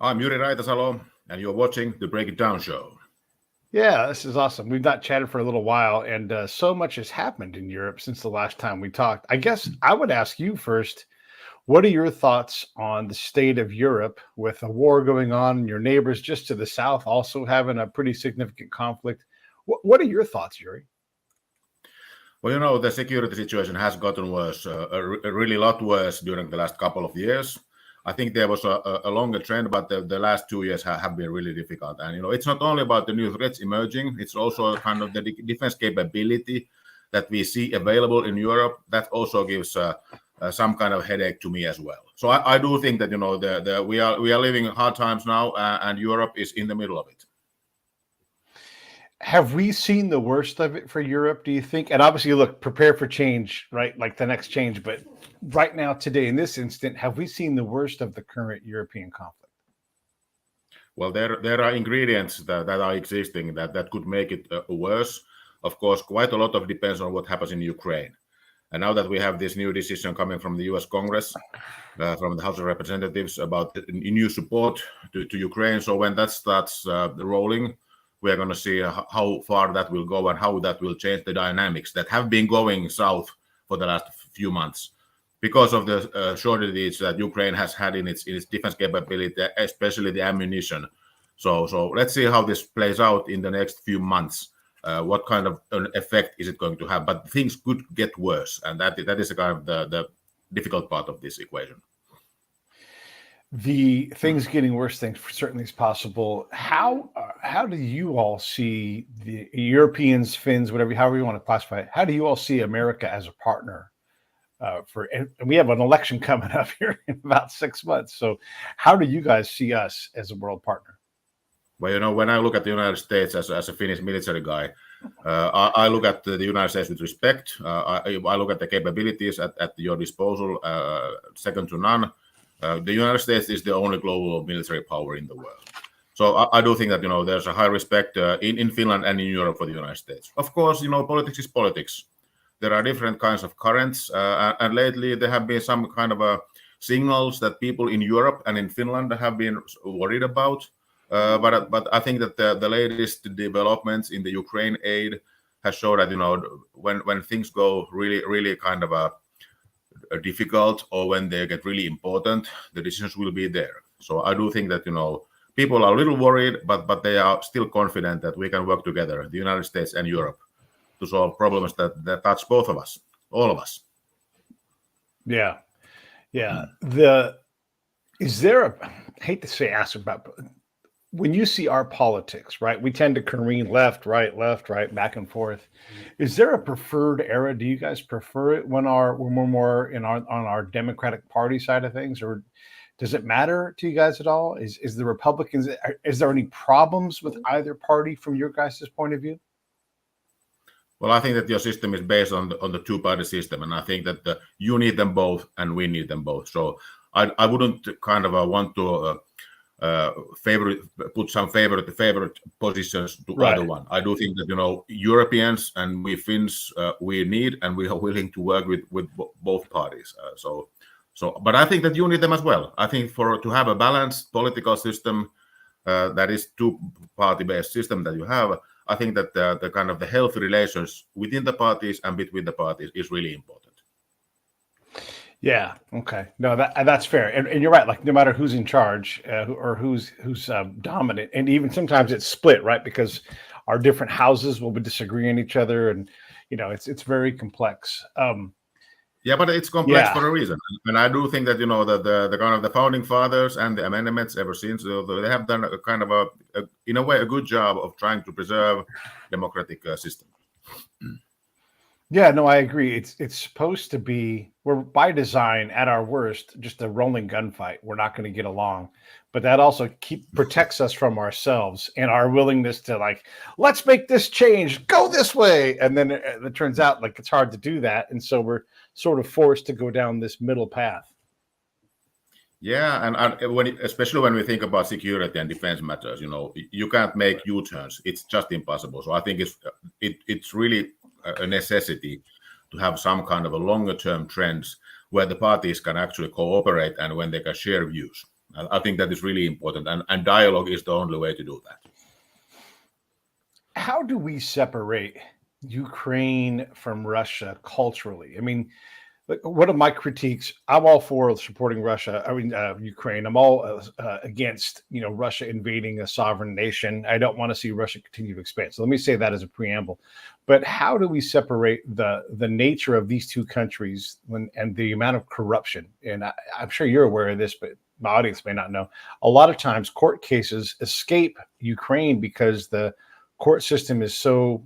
I'm Jyri Raitasalo, and you're watching the Break It Down show. Yeah, this is awesome. We've not chatted for a little while, and so much has happened in Europe since the last time we talked. I guess I would ask you first, what are your thoughts on the state of Europe with a war going on and your neighbors just to the south also having a pretty significant conflict? What are your thoughts, Jyri? Well, the security situation has gotten worse, a really lot worse during the last couple of years. I think there was a longer trend, but the last 2 years have been really difficult. And, it's not only about the new threats emerging, it's also kind of the defense capability that we see available in Europe. That also gives some kind of headache to me as well. So I do think that, we are living hard times now, and Europe is in the middle of it. Have we seen the worst of it for Europe, do you think? And obviously, look, prepare for change, right? Like the next change. But right now, today, in this instant, have we seen the worst of the current European conflict? Well, there are ingredients that are existing that could make it worse. Of course, quite a lot of depends on what happens in Ukraine. And now that we have this new decision coming from the U.S. Congress, from the House of Representatives about new support to Ukraine. So when that starts rolling, we're going to see how far that will go and how that will change the dynamics that have been going south for the last few months because of the shortages that Ukraine has had in its defense capability, especially the ammunition. So let's see how this plays out in the next few months. What kind of an effect is it going to have? But things could get worse, and that is kind of the difficult part of this equation. The things getting worse, things certainly is possible. How do you all see the Europeans, Finns, however you want to classify it? How do you all see America as a partner? And we have an election coming up here in about 6 months. So, how do you guys see us as a world partner? Well, when I look at the United States as a Finnish military guy, I look at the United States with respect. I look at the capabilities at your disposal, second to none. The United States is the only global military power in the world. So I do think that, there's a high respect in Finland and in Europe for the United States. Of course, politics is politics. There are different kinds of currents. And lately there have been some kind of signals that people in Europe and in Finland have been worried about. But I think that the latest developments in the Ukraine aid has shown that, when things go really, really kind of difficult or when they get really important, the decisions will be there. So I do think that, people are a little worried, but they are still confident that we can work together, the United States and Europe, to solve problems that touch both of us, all of us. Yeah. I hate to say ask about, when you see our politics, right? We tend to careen left, right, back and forth. Is there a preferred era? Do you guys prefer it when we're more on our Democratic Party side of things, or does it matter to you guys at all? Is the Republicans? Is there any problems with either party from your guys' point of view? Well, I think that your system is based on the two-party system, and I think that you need them both and we need them both. So I wouldn't kind of want to put some favorite positions to either one. I do think that Europeans and we Finns we need and we are willing to work with both parties. But I think that you need them as well. I think to have a balanced political system that is two-party based system that you have, I think that the kind of the healthy relations within the parties and between the parties is really important. Yeah. Okay. No, that's fair, and you're right. Like no matter who's in charge or who's dominant, and even sometimes it's split, right? Because our different houses will be disagreeing each other, and it's very complex. Yeah, but it's complex for a reason, and I do think that the kind of the founding fathers and the amendments ever since they have done a kind of in a way a good job of trying to preserve democratic system. Yeah, no, I agree. It's supposed to be, we're by design at our worst, just a rolling gunfight. We're not going to get along, but that also protects us from ourselves and our willingness to let's make this change, go this way. And then it turns out like it's hard to do that. And so we're sort of forced to go down this middle path. Yeah, and especially when we think about security and defense matters, you can't make U-turns. It's just impossible. So I think it's really a necessity to have some kind of a longer term trends where the parties can actually cooperate and when they can share views. I think that is really important, and dialogue is the only way to do that. How do we separate Ukraine from Russia culturally? I mean, one of my critiques, I'm all for supporting Russia. I mean, Ukraine. I'm all against, Russia invading a sovereign nation. I don't want to see Russia continue to expand. So let me say that as a preamble. But how do we separate the nature of these two countries and the amount of corruption? And I'm sure you're aware of this, but my audience may not know. A lot of times, court cases escape Ukraine because the court system is so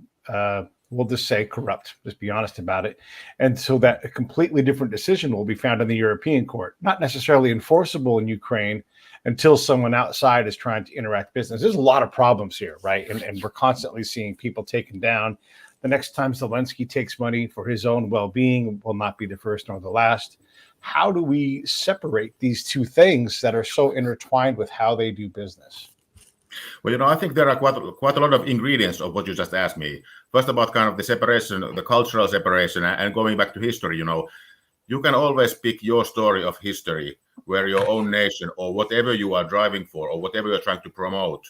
we'll just say corrupt, just be honest about it. And so that a completely different decision will be found in the European court, not necessarily enforceable in Ukraine until someone outside is trying to interact business. There's a lot of problems here, right? And we're constantly seeing people taken down. The next time Zelensky takes money for his own well-being will not be the first nor the last. How do we separate these two things that are so intertwined with how they do business? Well, I think there are quite a lot of ingredients of what you just asked me. First, about kind of the separation, the cultural separation, and going back to history. You can always pick your story of history where your own nation or whatever you are driving for or whatever you're trying to promote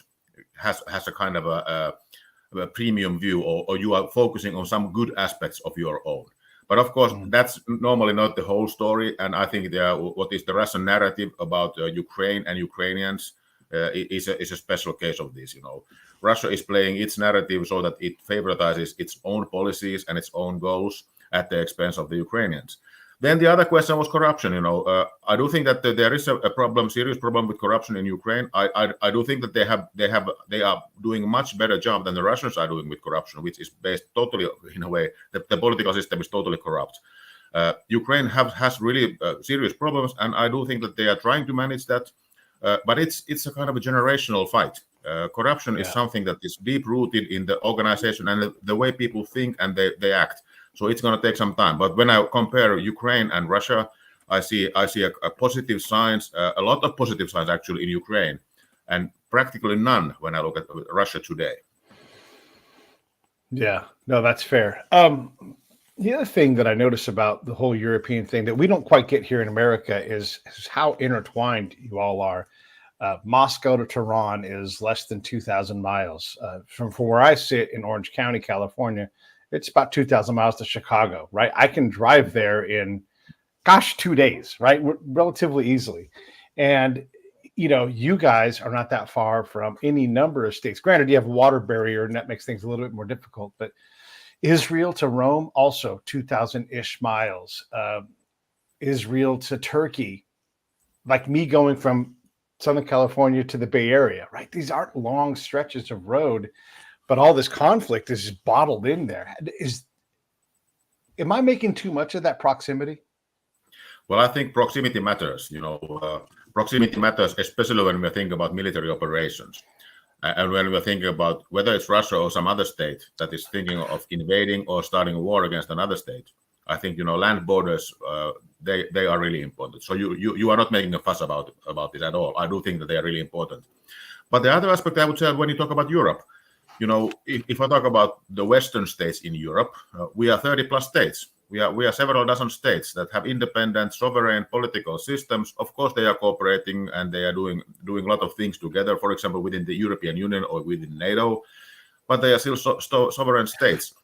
has a kind of a premium view, or you are focusing on some good aspects of your own. But of course, that's normally not the whole story. And I think what is the Russian narrative about Ukraine and Ukrainians is a special case of this. Russia is playing its narrative so that it favoritizes its own policies and its own goals at the expense of the Ukrainians. Then the other question was corruption. I do think that there is a serious problem with corruption in Ukraine. I do think that they are doing a much better job than the Russians are doing with corruption, which is based totally, in a way, the political system is totally corrupt. Ukraine has really serious problems, and I do think that they are trying to manage that. But it's a kind of a generational fight. Corruption is something that is deep rooted in the organization and the way people think and they act. So it's going to take some time. But when I compare Ukraine and Russia, I see a positive signs, a lot of positive signs actually in Ukraine, and practically none when I look at Russia today. Yeah, no, that's fair. The other thing that I notice about the whole European thing that we don't quite get here in America is how intertwined you all are. Moscow to Tehran is less than 2,000 miles. From where I sit in Orange County, California, it's about 2,000 miles to Chicago, right? I can drive there in, 2 days, right? Relatively easily. And, you guys are not that far from any number of states. Granted, you have a water barrier, and that makes things a little bit more difficult, but Israel to Rome, also 2,000-ish miles. Israel to Turkey, like me going from Southern California to the Bay Area, right? These aren't long stretches of road, but all this conflict is just bottled in there. Am I making too much of that proximity? Well, I think proximity matters. Proximity matters, especially when we think about military operations. And when we're thinking about whether it's Russia or some other state that is thinking of invading or starting a war against another state, I think land borders they are really important. So you are not making a fuss about this at all. I do think that they are really important. But the other aspect I would say, when you talk about Europe, if I talk about the Western states in Europe, we are 30 plus states. We are several dozen states that have independent, sovereign political systems. Of course, they are cooperating and they are doing a lot of things together, for example, within the European Union or within NATO, but they are still sovereign states.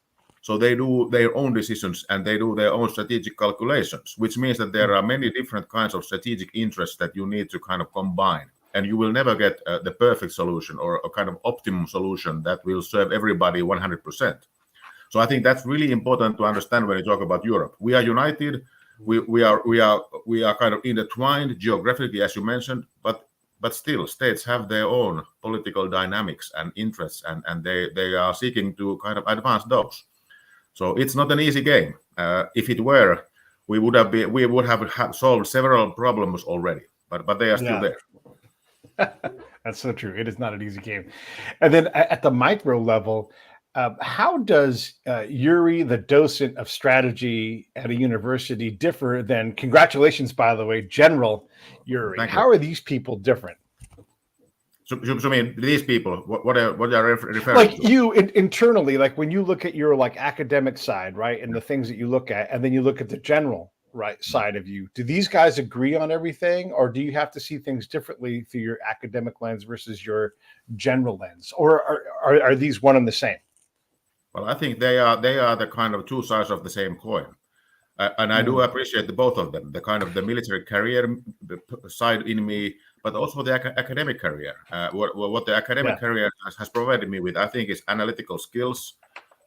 So they do their own decisions and they do their own strategic calculations, which means that there are many different kinds of strategic interests that you need to kind of combine. And you will never get the perfect solution or a kind of optimum solution that will serve everybody 100%. So I think that's really important to understand when you talk about Europe. We are united. We are kind of intertwined geographically, as you mentioned, but still states have their own political dynamics and interests, and they are seeking to kind of advance those. So it's not an easy game. If it were, we would have solved several problems already, but they are still there. That's so true. It is not an easy game. And then at the micro level, how does Jyri, the docent of strategy at a university, differ than, congratulations, by the way, General Jyri? How are these people different? So I mean, these people, what are referring like to? You internally, like when you look at your academic side, right, and the things that you look at, and then you look at the general, right side of you. Do these guys agree on everything, or do you have to see things differently through your academic lens versus your general lens, or are these one and the same? Well, I think they are the kind of two sides of the same coin. And I do appreciate the both of them, the kind of the military career side in me, but also the academic career. What the academic career has provided me with, I think, is analytical skills,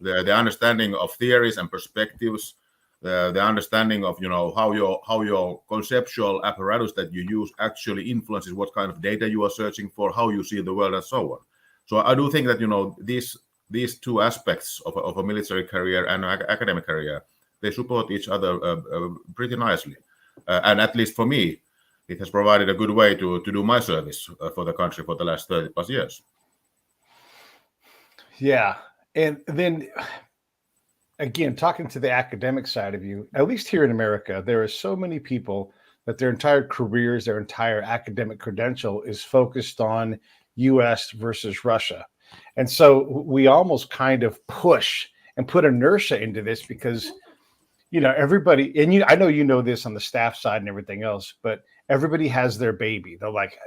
the understanding of theories and perspectives, the understanding of how your conceptual apparatus that you use actually influences what kind of data you are searching for, how you see the world, and so on. So I do think that these two aspects of a military career and academic career, they support each other pretty nicely. And at least for me, it has provided a good way to do my service for the country for the last 30 plus years. Yeah. And then again, talking to the academic side of you, at least here in America, there are so many people that their entire careers, their entire academic credential is focused on US versus Russia. And so we almost kind of push and put inertia into this because, everybody, and I know this on the staff side and everything else, but everybody has their baby. They're like,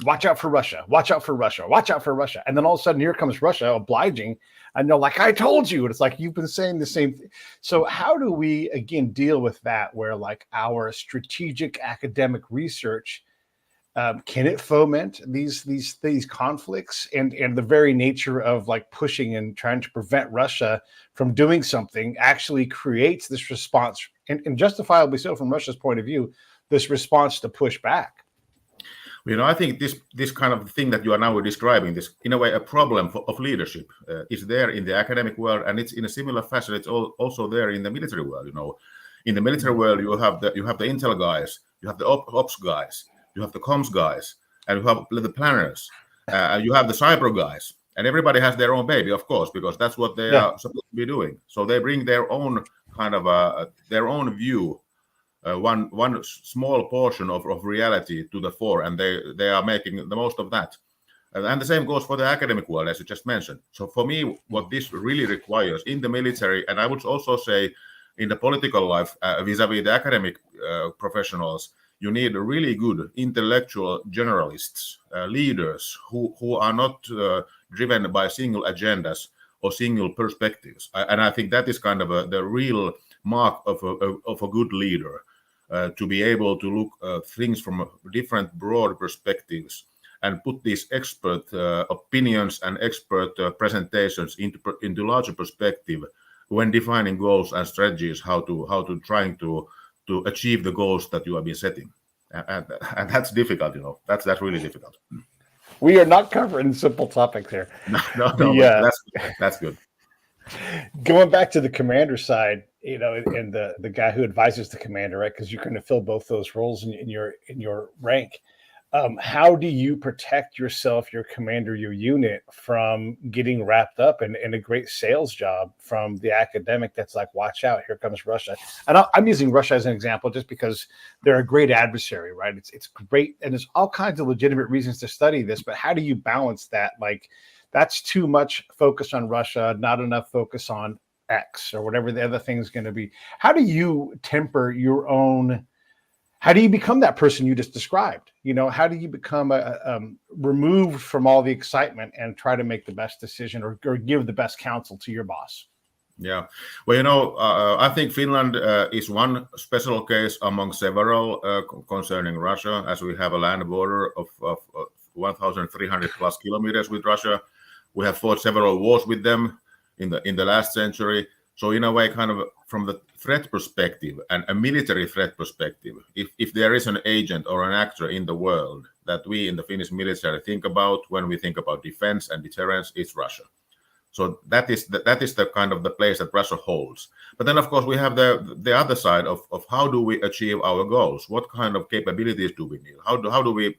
watch out for Russia, watch out for Russia, watch out for Russia. And then all of a sudden here comes Russia obliging. And they're like, I told you. And it's like, you've been saying the same thing. So how do we, again, deal with that where like our strategic academic research, can it foment these conflicts and the very nature of like pushing and trying to prevent Russia from doing something actually creates this response and justifiably so from Russia's point of view, this response to push back? I think this kind of thing that you are now describing, this in a way a problem of leadership, is there in the academic world, and it's in a similar fashion. It's also there in the military world. In the military world, you have the intel guys, you have the ops guys, you have the comms guys, and you have the planners, you have the cyber guys, and everybody has their own baby, of course, because that's what they are supposed to be doing. So they bring their own kind of their own view, one small portion of reality to the fore, and they are making the most of that. And the same goes for the academic world, as you just mentioned. So for me, what this really requires in the military, and I would also say in the political life, vis-a-vis the academic professionals, you need really good intellectual generalists, leaders who are not driven by single agendas or single perspectives. And I think that is kind of the real mark of a good leader, to be able to look things from different broad perspectives and put these expert opinions and expert presentations into larger perspective when defining goals and strategies, how to trying to achieve the goals that you have been setting. And that's difficult, that's really difficult. We are not covering simple topics here. No, that's good. Going back to the commander side, and the guy who advises the commander, right? Because you're going to fill both those roles in your rank. How do you protect yourself, your commander, your unit from getting wrapped up in a great sales job from the academic that's like, watch out, here comes Russia. And I'm using Russia as an example just because they're a great adversary, right? It's great. And there's all kinds of legitimate reasons to study this, but how do you balance that? Like, that's too much focus on Russia, not enough focus on X or whatever the other thing's going to be. How do you temper your own? How do you become that person you just described? How do you become removed from all the excitement and try to make the best decision or give the best counsel to your boss? Yeah. Well, I think Finland is one special case among several concerning Russia, as we have a land border of 1,300 plus kilometers with Russia. We have fought several wars with them in the last century. So in a way, kind of from the threat perspective and a military threat perspective, if there is an agent or an actor in the world that we in the Finnish military think about when we think about defense and deterrence, it's Russia. So that is the kind of the place that Russia holds. But then, of course, we have the other side of how do we achieve our goals? What kind of capabilities do we need? How do we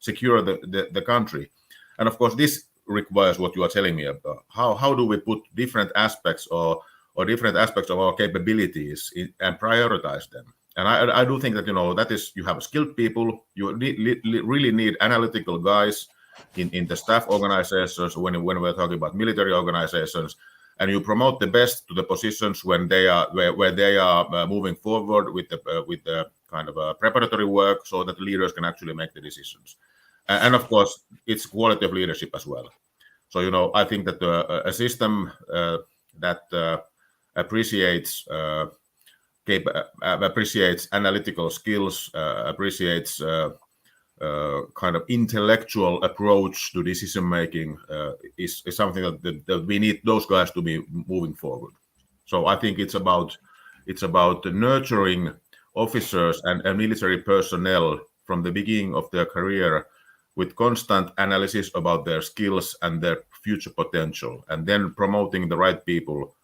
secure the country? And of course, this requires what you are telling me about. How do we put different aspects or different aspects of our capabilities and prioritize them? And I do think that that is, you have skilled people. You really need analytical guys in the staff organizations when we're talking about military organizations, and you promote the best to the positions when they are where they are moving forward with the kind of preparatory work, so that the leaders can actually make the decisions. And of course, it's quality of leadership as well. So I think that a system that appreciates analytical skills, appreciates kind of intellectual approach to decision making is something that we need those guys to be moving forward. So I think it's about nurturing officers and military personnel from the beginning of their career with constant analysis about their skills and their future potential, and then promoting the right people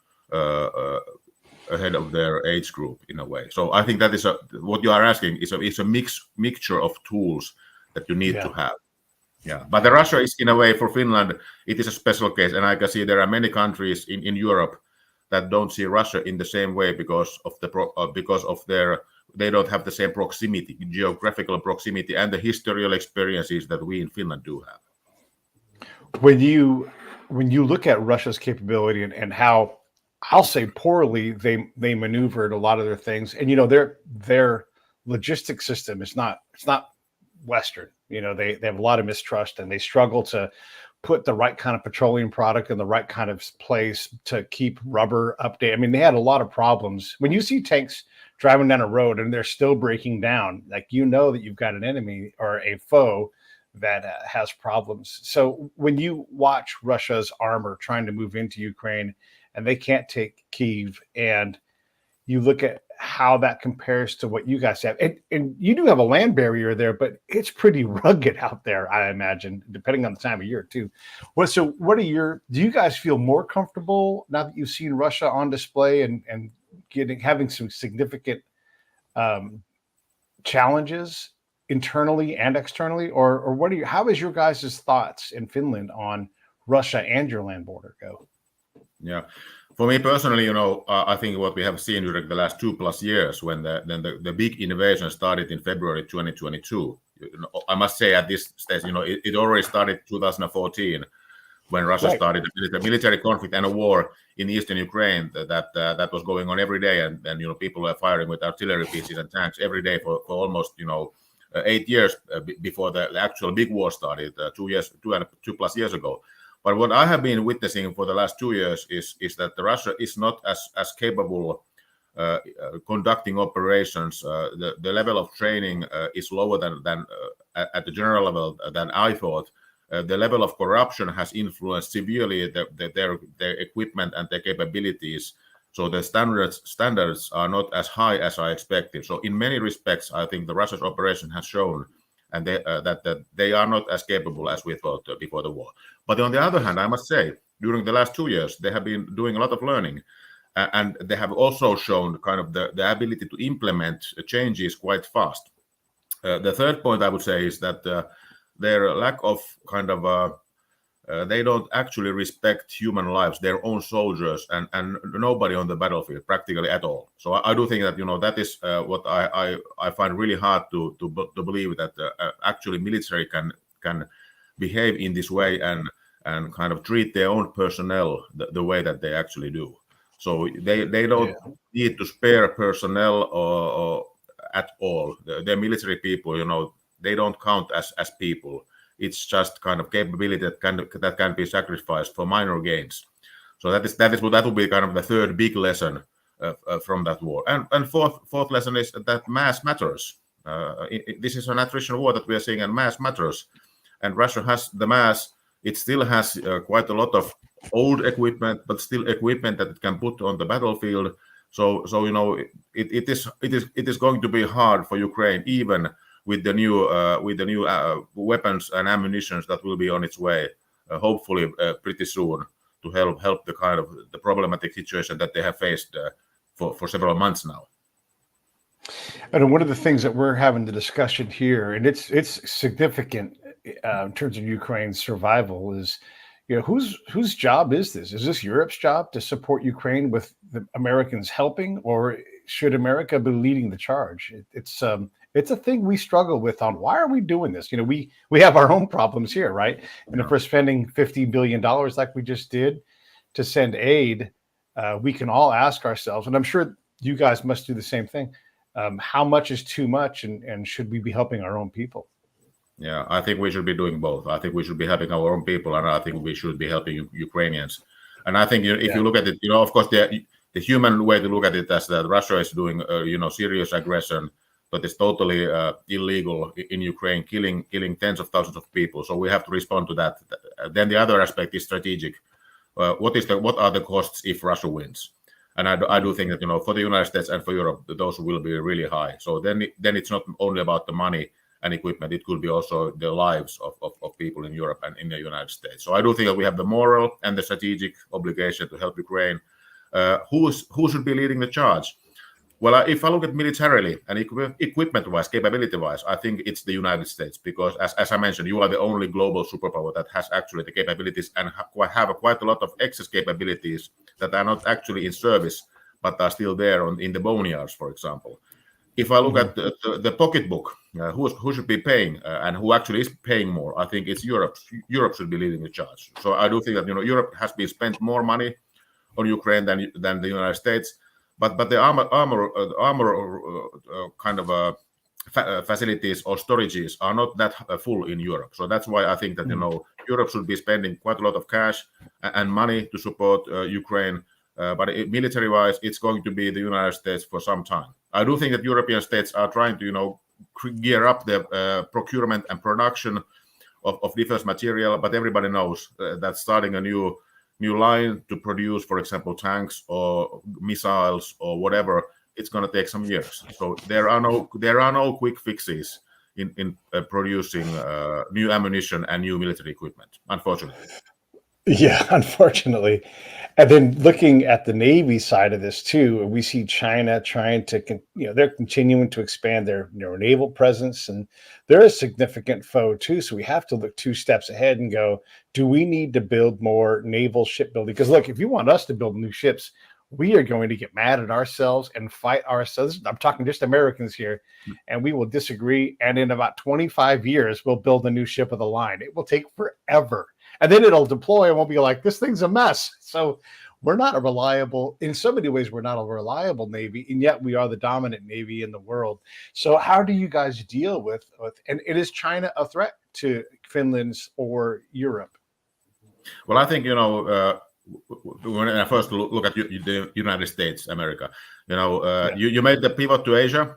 ahead of their age group in a way. So I think that is what you are asking is a mixture of tools that you need to have. Yeah, but the Russia is, in a way, for Finland, it is a special case, and I can see there are many countries in Europe that don't see Russia in the same way because of they don't have the same proximity, geographical proximity, and the historical experiences that we in Finland do have. When you look at Russia's capability and how, I'll say, poorly they maneuvered a lot of their things, and their logistic system it's not Western. They have a lot of mistrust, and they struggle to put the right kind of petroleum product in the right kind of place to keep rubber updated. I mean, they had a lot of problems. When you see tanks driving down a road and they're still breaking down, like, that you've got an enemy or a foe that has problems. So when you watch Russia's armor trying to move into Ukraine and they can't take Kyiv, and you look at how that compares to what you guys have, and you do have a land barrier there, but it's pretty rugged out there, I imagine, depending on the time of year too. Do you guys feel more comfortable now that you've seen Russia on display and having some significant challenges internally and externally, or how is your guys' thoughts in Finland on Russia and your land border go? Yeah. For me personally, I think what we have seen during the last 2+ years, when the big invasion started in February 2022, I must say at this stage, it already started 2014, when Russia started a military conflict and a war in eastern Ukraine that was going on every day, and people were firing with artillery pieces and tanks every day for almost 8 years before the actual big war started 2+ years ago. But what I have been witnessing for the last 2 years is that Russia is not as capable conducting operations. The level of training is lower than at the general level than I thought. The level of corruption has influenced severely their equipment and their capabilities. So the standards are not as high as I expected. So in many respects, I think the Russia's operation has shown and that they are not as capable as we thought before the war. But on the other hand, I must say, during the last 2 years, they have been doing a lot of learning, and they have also shown kind of the ability to implement changes quite fast. The third point I would say is that their lack of kind of they don't actually respect human lives, their own soldiers, and nobody on the battlefield practically at all. So I do think that that is what I find really hard to believe, that actually military can behave in this way and kind of treat their own personnel the way that they actually do. So they don't need to spare personnel or at all. Their military people, they don't count as people. It's just kind of capability that can be sacrificed for minor gains. So that will be kind of the third big lesson from that war. And fourth lesson is that mass matters. This is an attrition war that we are seeing, and mass matters. And Russia has the mass. It still has quite a lot of old equipment, but still equipment that it can put on the battlefield. So it is going to be hard for Ukraine, even with the new weapons and ammunition that will be on its way, hopefully pretty soon, to help the kind of the problematic situation that they have faced for several months now. And one of the things that we're having the discussion here, and it's significant in terms of Ukraine's survival, is whose job is this? Is this Europe's job to support Ukraine with the Americans helping, or should America be leading the charge? It's a thing we struggle with on why are we doing this? We have our own problems here, right? And if we're spending $50 billion like we just did to send aid, we can all ask ourselves, and I'm sure you guys must do the same thing. How much is too much, and should we be helping our own people? Yeah, I think we should be doing both. I think we should be helping our own people, and I think we should be helping Ukrainians. And I think if you look at it, of course, the human way to look at it as that Russia is doing, serious aggression, but it's totally illegal in Ukraine, killing tens of thousands of people. So we have to respond to that. Then the other aspect is strategic. What are the costs if Russia wins? And I do think that for the United States and for Europe, those will be really high. So then it's not only about the money and equipment; it could be also the lives of people in Europe and in the United States. So I do think that we have the moral and the strategic obligation to help Ukraine. Who should be leading the charge? Well, if I look at militarily and equipment-wise, capability-wise, I think it's the United States because, as I mentioned, you are the only global superpower that has actually the capabilities and have quite a lot of excess capabilities that are not actually in service but are still there in the boneyards, for example. If I look at the pocketbook, who should be paying and who actually is paying more, I think it's Europe. Europe should be leading the charge. So I do think that Europe has been spent more money on Ukraine than the United States. But the armor kind of facilities or storages are not that full in Europe. So that's why I think that Europe should be spending quite a lot of cash and money to support Ukraine. But military-wise, it's going to be the United States for some time. I do think that European states are trying to gear up the procurement and production of defense material. But everybody knows that starting a new line to produce, for example, tanks or missiles or whatever, it's going to take some years. So there are no quick fixes in producing new ammunition and new military equipment, unfortunately. Yeah, unfortunately. And then looking at the Navy side of this too, we see China trying to, they're continuing to expand their naval presence, and they're a significant foe too. So we have to look 2 steps ahead and go, do we need to build more naval shipbuilding? Because look, if you want us to build new ships, we are going to get mad at ourselves and fight ourselves. I'm talking just Americans here, and we will disagree. And in about 25 years, we'll build a new ship of the line. It will take forever. And then it'll deploy and we'll be like, this thing's a mess. So we're not a reliable, in so many ways, we're not a reliable Navy, and yet we are the dominant Navy in the world. So how do you guys deal with and is China a threat to Finland's or Europe? Well, I think, when I first look at the United States, America, you made the pivot to Asia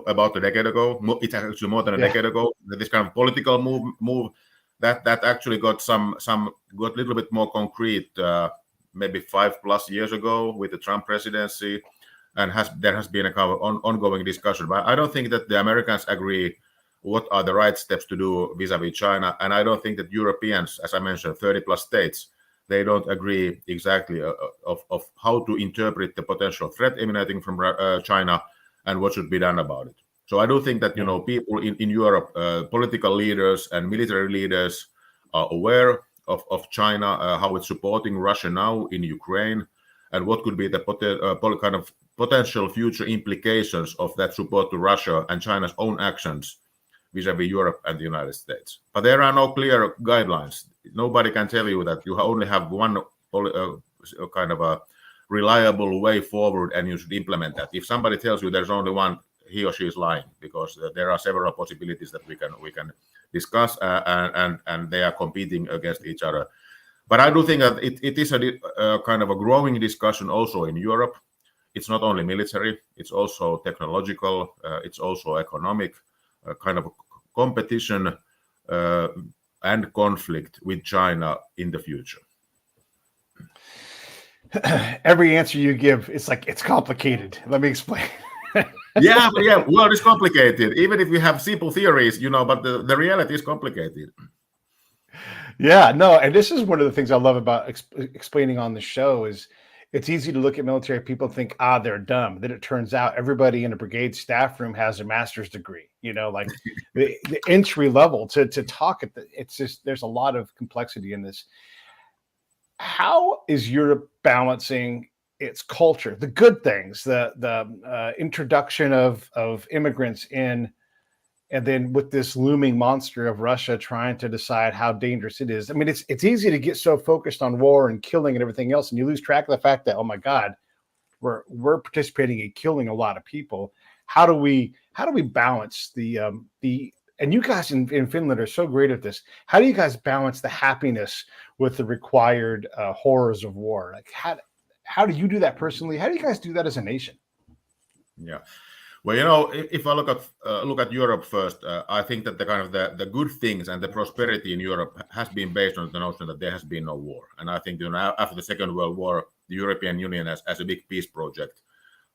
about a decade ago. It's actually more than a decade ago. This kind of political move that actually got a little bit more concrete maybe 5+ years ago with the Trump presidency, and there has been a kind of ongoing discussion. But I don't think that the Americans agree what are the right steps to do vis-a-vis China, and I don't think that Europeans, as I mentioned, 30+ states, they don't agree exactly of how to interpret the potential threat emanating from China and what should be done about it. So I do think that people in Europe, political leaders and military leaders, are aware of China, how it's supporting Russia now in Ukraine, and what could be the kind of potential future implications of that support to Russia and China's own actions vis-a-vis Europe and the United States. But there are no clear guidelines. Nobody can tell you that you only have one kind of a reliable way forward and you should implement that. If somebody tells you there's only one, he or she is lying, because there are several possibilities that we can discuss, and they are competing against each other. But I do think that it is a kind of a growing discussion also in Europe. It's not only military, it's also technological, it's also economic, kind of competition and conflict with China in the future. Every answer you give, it's like, it's complicated. Let me explain. yeah, well, it's complicated. Even if we have simple theories, but the reality is complicated. Yeah, no, and this is one of the things I love about explaining on the show is it's easy to look at military people and think, they're dumb. Then it turns out everybody in a brigade staff room has a master's degree, like the entry level to talk at it's just, there's a lot of complexity in this. How is Europe balancing its culture, the good things, the introduction of immigrants in And then with this looming monster of Russia trying to decide how dangerous it is. I mean, it's easy to get so focused on war and killing and everything else, and you lose track of the fact that, oh my God, we're participating in killing a lot of people. How do we balance the and you guys in Finland are so great at this. How do you guys balance the happiness with the required horrors of war? Like how do you do that personally? How do you guys do that as a nation? Yeah. Well, if I look at Europe first, I think that the kind of the good things and the prosperity in Europe has been based on the notion that there has been no war. And I think after the Second World War, the European Union as a big peace project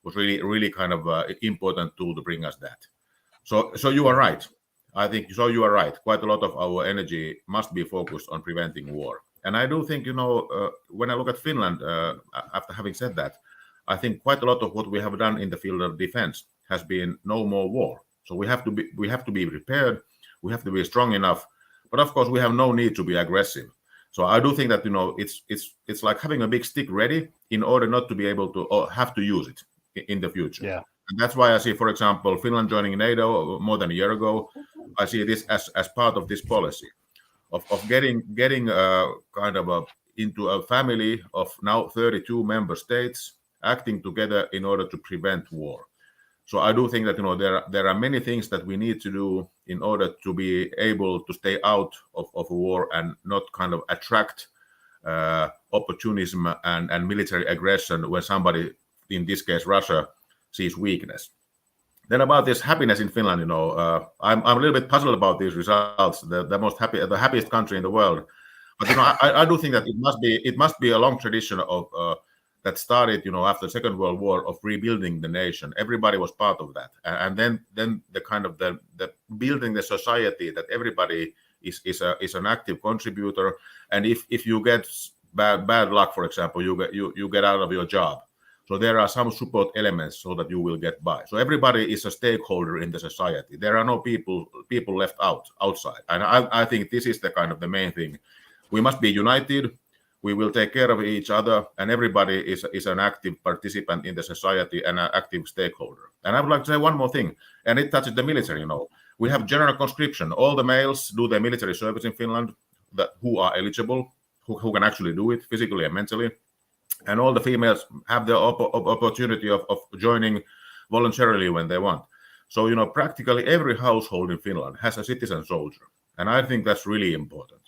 was really kind of important tool to bring us that. So you are right. I think so. You are right. Quite a lot of our energy must be focused on preventing war. And I do think when I look at Finland, after having said that, I think quite a lot of what we have done in the field of defense has been no more war. So we have to be prepared. We have to be strong enough. But of course, we have no need to be aggressive. So I do think that it's like having a big stick ready in order not to be able to or have to use it in the future. Yeah. And that's why I see, for example, Finland joining NATO more than a year ago. I see this as part of this policy of getting kind of into a family of now 32 member states acting together in order to prevent war. So I do think that there are many things that we need to do in order to be able to stay out of a war and not kind of attract opportunism and military aggression when somebody, in this case Russia, sees weakness. Then about this happiness in Finland, I'm a little bit puzzled about these results. The happiest country in the world, but I do think that it must be a long tradition of that started, after the Second World War, of rebuilding the nation. Everybody was part of that, and then the kind of the building the society that everybody is an active contributor. And if you get bad luck, for example, you get out of your job. So there are some support elements so that you will get by. So everybody is a stakeholder in the society. There are no people left outside. And I think this is the kind of the main thing. We must be united. We will take care of each other, and everybody is an active participant in the society and an active stakeholder. And I would like to say one more thing, and it touches the military. We have general conscription. All the males do their military service in Finland who are eligible, who can actually do it physically and mentally. And all the females have the opportunity of joining voluntarily when they want. So, practically every household in Finland has a citizen soldier. And I think that's really important.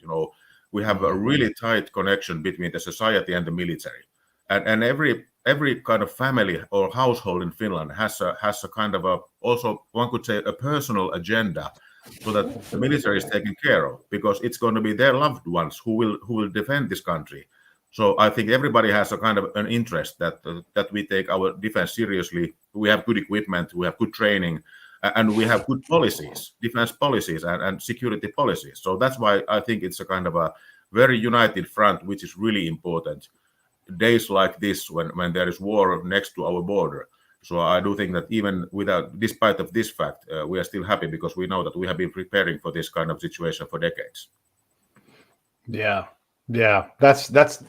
We have a really tight connection between the society and the military. And every kind of family or household in Finland has a kind of also one could say a personal agenda, so that the military is taken care of, because it's going to be their loved ones who will defend this country. So I think everybody has a kind of an interest that we take our defense seriously. We have good equipment, we have good training, and we have good policies, defense policies and security policies. So that's why I think it's a kind of a very united front, which is really important. Days like this, when there is war next to our border. So I do think that even despite of this fact, we are still happy because we know that we have been preparing for this kind of situation for decades. Yeah. That's that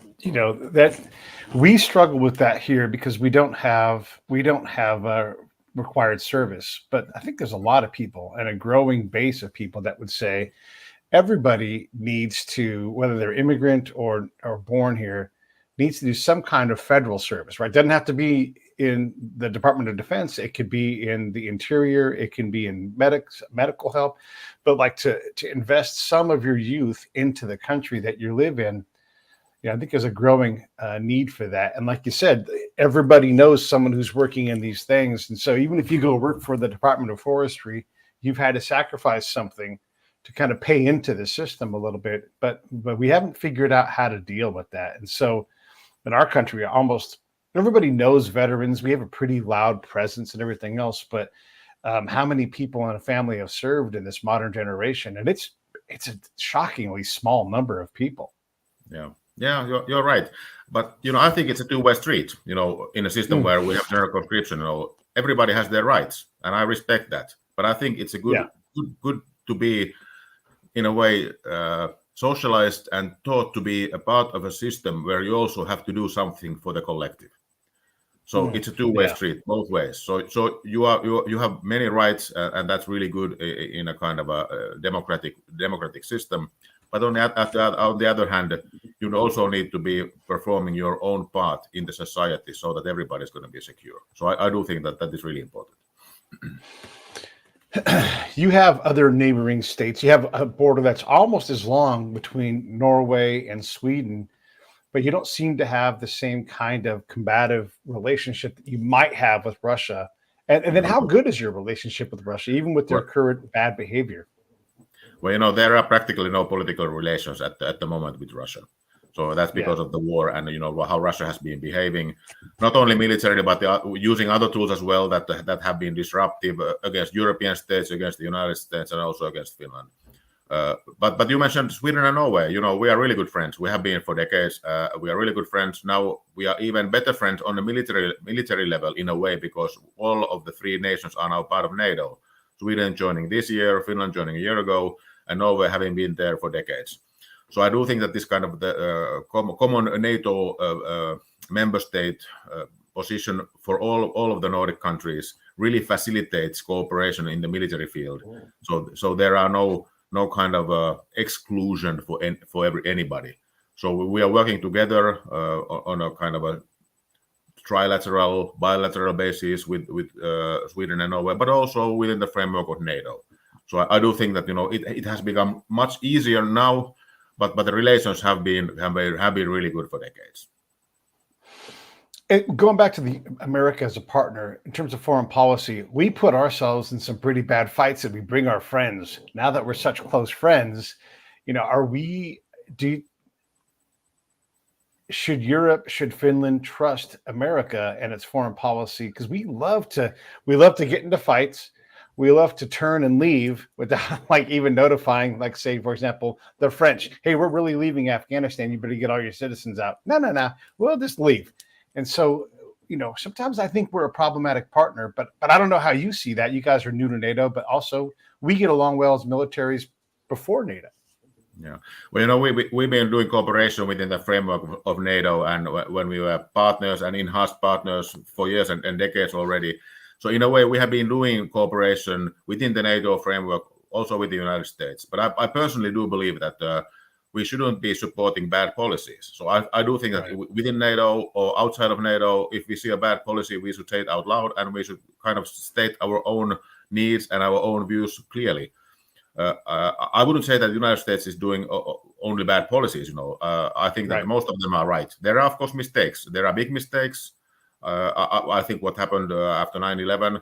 we struggle with that here because we don't have a required service. But I think there's a lot of people and a growing base of people that would say everybody needs to, whether they're immigrant or born here, needs to do some kind of federal service, right? It doesn't have to be in the Department of Defense. It could be in the Interior. It can be in medical help, but like to invest some of your youth into the country that you live in. I think there's a growing need for that. And like you said, everybody knows someone who's working in these things. And so even if you go work for the Department of Forestry, you've had to sacrifice something to kind of pay into the system a little bit, but we haven't figured out how to deal with that. And so in our country, almost everybody knows veterans. We have a pretty loud presence and everything else, but how many people in a family have served in this modern generation? And it's a shockingly small number of people. Yeah, you're right. But, I think it's a two-way street, in a system where we have general conscription, everybody has their rights, and I respect that. But I think it's good to be, in a way, socialized and taught to be a part of a system where you also have to do something for the collective. So it's a two-way street, both ways. So you have many rights, and that's really good in a kind of a democratic system. But on the other hand, you also need to be performing your own part in the society so that everybody's going to be secure. So I do think that is really important. You have other neighboring states. You have a border that's almost as long between Norway and Sweden, but you don't seem to have the same kind of combative relationship that you might have with Russia. And then how good is your relationship with Russia, even with their current bad behavior? Well, there are practically no political relations at the moment with Russia. So that's because of the war and, how Russia has been behaving, not only militarily, but using other tools as well that have been disruptive against European states, against the United States, and also against Finland. But you mentioned Sweden and Norway. We are really good friends. We have been for decades. We are really good friends. Now we are even better friends on the military level in a way, because all of the three nations are now part of NATO. Sweden joining this year, Finland joining a year ago, and Norway having been there for decades. So I do think that this kind of the common NATO member state position for all of the Nordic countries really facilitates cooperation in the military field. So there are no kind of exclusion for anybody. So we are working together on a kind of a trilateral, bilateral basis with Sweden and Norway, but also within the framework of NATO. So I do think that it has become much easier now, but the relations have been really good for decades. Going back to the America as a partner in terms of foreign policy, we put ourselves in some pretty bad fights that we bring our friends. Now that we're such close friends, should Finland trust America and its foreign policy? Because we love to get into fights. We love to turn and leave without even notifying, say, for example, the French, hey, we're really leaving Afghanistan. You better get all your citizens out. No. We'll just leave. And so, sometimes I think we're a problematic partner, but I don't know how you see that. You guys are new to NATO, but also we get along well as militaries before NATO. Yeah. Well, we've been doing cooperation within the framework of NATO, and when we were partners and enhanced partners for years and decades already. So in a way, we have been doing cooperation within the NATO framework, also with the United States. But I personally do believe that we shouldn't be supporting bad policies. So I do think that within NATO or outside of NATO, if we see a bad policy, we should say it out loud, and we should kind of state our own needs and our own views clearly. I wouldn't say that the United States is doing only bad policies. I think that most of them are right. There are, of course, mistakes. There are big mistakes. I think what happened after 9/11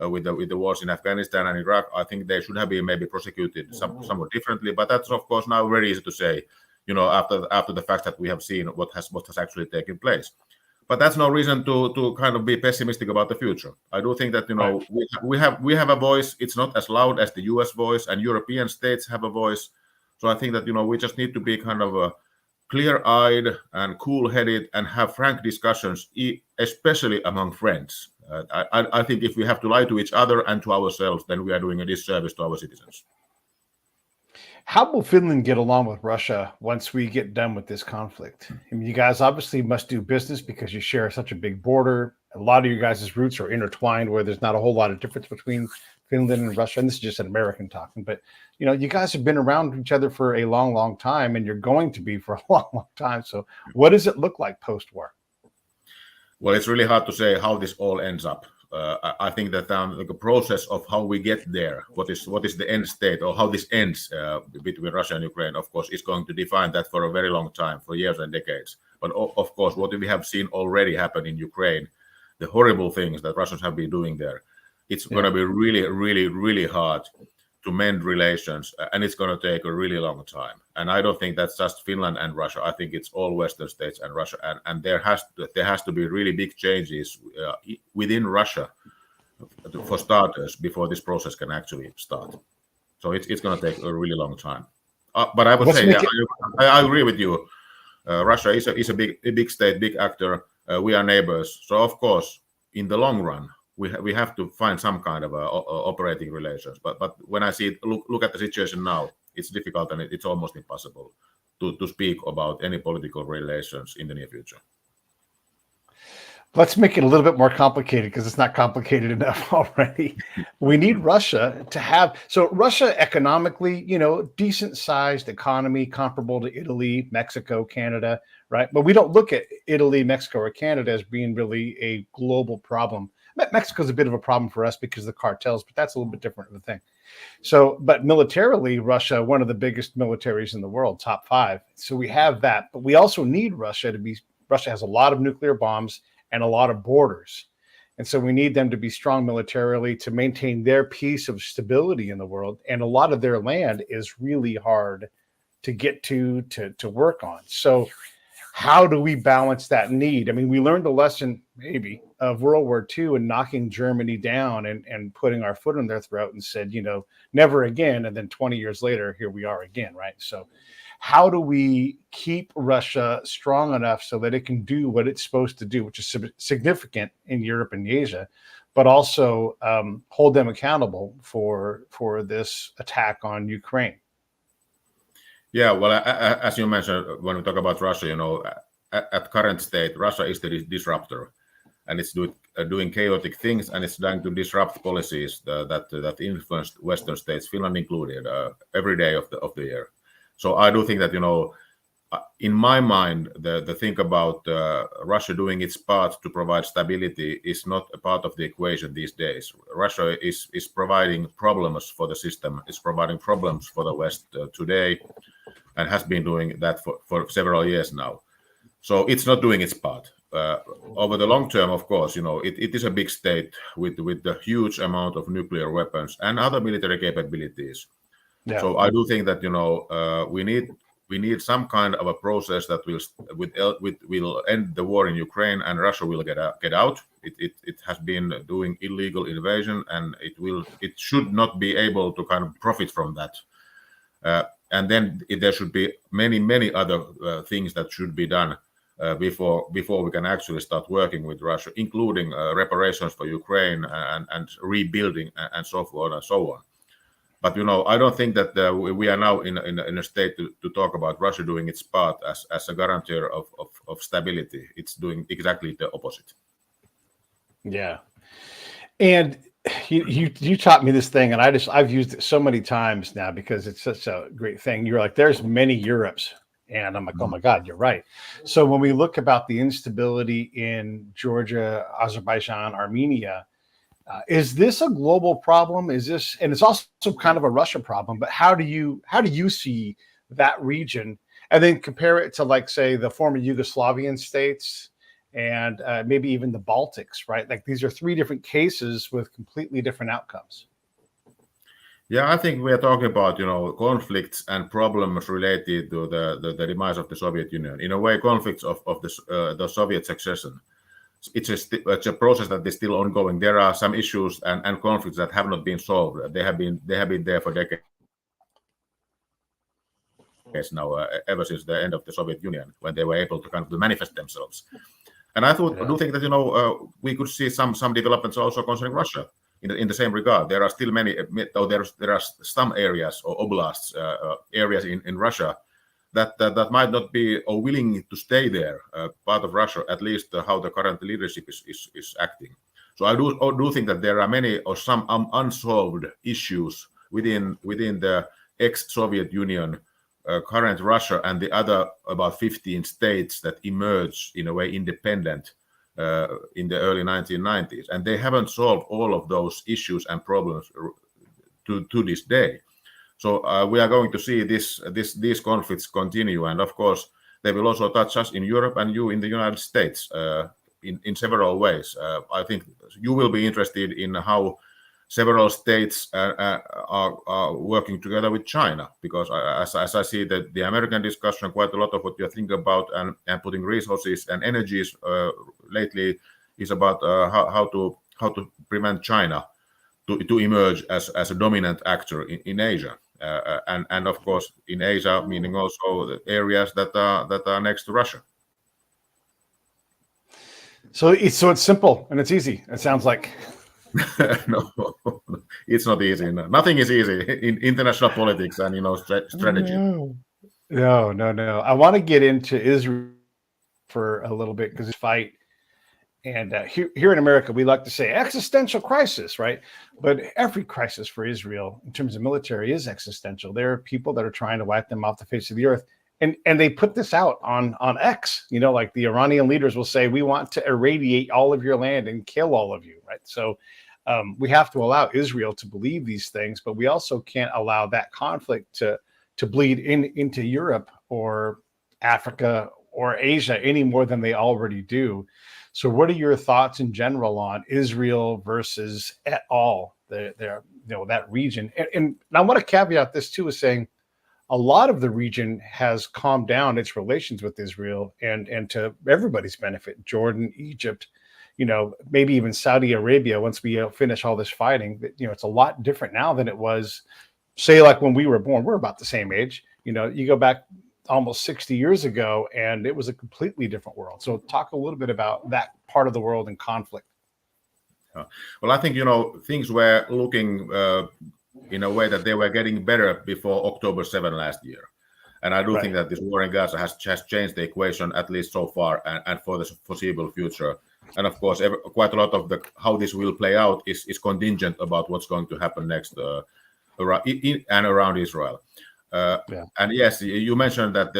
with the wars in Afghanistan and Iraq, I think they should have been maybe prosecuted somewhat differently. But that's, of course, now very easy to say, after the fact that we have seen what has actually taken place. But that's no reason to kind of be pessimistic about the future. I do think that we have a voice. It's not as loud as the U.S. voice, and European states have a voice. So I think that we just need to be kind of clear-eyed and cool-headed and have frank discussions, especially among friends. I think if we have to lie to each other and to ourselves, then we are doing a disservice to our citizens. How will Finland get along with Russia once we get done with this conflict? I mean, you guys obviously must do business because you share such a big border. A lot of you guys' roots are intertwined where there's not a whole lot of difference between Finland and Russia. And this is just an American talking, but you guys have been around each other for a long, long time, and you're going to be for a long, long time. So what does it look like post-war? Well, it's really hard to say how this all ends up. I think that the process of how we get there, what is the end state, or how this ends between Russia and Ukraine, of course, is going to define that for a very long time, for years and decades. But of course, what we have seen already happen in Ukraine, the horrible things that Russians have been doing there, it's going to be really, really, really hard to mend relations, and it's going to take a really long time. And I don't think that's just Finland and Russia. I think it's all Western states and Russia, and there has to be really big changes within Russia, for starters, before this process can actually start. So it's going to take a really long time. But I would say, I agree with you. Russia is a big state, big actor. We are neighbors, so of course, in the long run, we have to find some kind of operating relations. But when I look at the situation now, it's difficult and it's almost impossible to speak about any political relations in the near future. Let's make it a little bit more complicated because it's not complicated enough already. We need Russia to have, so Russia economically, decent sized economy comparable to Italy, Mexico, Canada, right? But we don't look at Italy, Mexico, or Canada as being really a global problem. Mexico's a bit of a problem for us because of the cartels, but that's a little bit different of a thing. So, but militarily, Russia, one of the biggest militaries in the world, top 5. So we have that, but we also need Russia to be, Russia has a lot of nuclear bombs and a lot of borders. And so we need them to be strong militarily to maintain their piece of stability in the world. And a lot of their land is really hard to get to work on. So how do we balance that need? I mean, we learned a lesson maybe of World War II and knocking Germany down and putting our foot in their throat and said, never again. And then 20 years later, here we are again, right? So how do we keep Russia strong enough so that it can do what it's supposed to do, which is significant in Europe and Asia, but also hold them accountable for this attack on Ukraine? Yeah, well, as you mentioned, when we talk about Russia, at current state, Russia is the disruptor, and it's doing chaotic things, and it's trying to disrupt policies that influence Western states, Finland included, every day of the year. So I do think that, in my mind, the thing about Russia doing its part to provide stability is not a part of the equation these days. Russia is providing problems for the system, is providing problems for the West today, and has been doing that for several years now. So it's not doing its part. Over the long term, of course, it is a big state with the huge amount of nuclear weapons and other military capabilities. Yeah. So I do think that we need some kind of a process that will end the war in Ukraine, and Russia will get out. It has been doing illegal invasion, and it should not be able to kind of profit from that. And then there should be many other things that should be done before we can actually start working with Russia, including reparations for Ukraine and rebuilding and so forth and so on. But I don't think that we are now in a state to talk about Russia doing its part as a guarantor of stability. It's doing exactly the opposite. Yeah, and you taught me this thing, and I've used it so many times now because it's such a great thing. You're like, there's many Europes, and I'm like, oh my God, you're right. So when we look about the instability in Georgia, Azerbaijan, Armenia. Is this a global problem? Is this, and it's also kind of a Russia problem, but how do you see that region, and then compare it to, like, say, the former Yugoslavian states and maybe even the Baltics, right? Like, these are 3 different cases with completely different outcomes. Yeah, I think we are talking about, conflicts and problems related to the demise of the Soviet Union. In a way, conflicts of the Soviet succession. It's a process that is still ongoing. There are some issues and conflicts that have not been solved. They have been there for decades now, ever since the end of the Soviet Union, when they were able to kind of manifest themselves. And I do think that we could see some developments also concerning Russia in the same regard. There are still many, though there are some areas or oblasts, areas in Russia that might not be or willing to stay there, part of Russia, at least how the current leadership is acting. So I do think that there are many or some unsolved issues within the ex-Soviet Union, current Russia, and the other about 15 states that emerged in a way independent in the early 1990s, and they haven't solved all of those issues and problems to this day. So we are going to see these conflicts continue, and of course they will also touch us in Europe and you in the United States in several ways. I think you will be interested in how several states are working together with China, because as I see that the American discussion, quite a lot of what you're thinking about and putting resources and energies lately is about how to prevent China to emerge as a dominant actor in Asia. And of course in Asia, meaning also the areas that are next to Russia. So it's simple and it's easy, it sounds like. No, it's not easy. No. Nothing is easy in international politics and strategy. No. I want to get into Israel for a little bit, because it's fight And here in America, we like to say existential crisis, right? But every crisis for Israel in terms of military is existential. There are people that are trying to wipe them off the face of the earth. And they put this out on X, like the Iranian leaders will say, we want to irradiate all of your land and kill all of you, right? So we have to allow Israel to believe these things, but we also can't allow that conflict to bleed into Europe or Africa or Asia any more than they already do. So what are your thoughts in general on Israel versus et al, that region? And I want to caveat this too, is saying a lot of the region has calmed down its relations with Israel and to everybody's benefit. Jordan, Egypt, maybe even Saudi Arabia, once we finish all this fighting, it's a lot different now than it was, say, like when we were born. We're about the same age. You go back almost 60 years ago, and it was a completely different world. So talk a little bit about that part of the world in conflict. Well, I think, things were looking in a way that they were getting better before October 7 last year. And I do think that this war in Gaza has changed the equation, at least so far, and for the foreseeable future. And of course, quite a lot of how this will play out is contingent about what's going to happen next around Israel. And yes, you mentioned that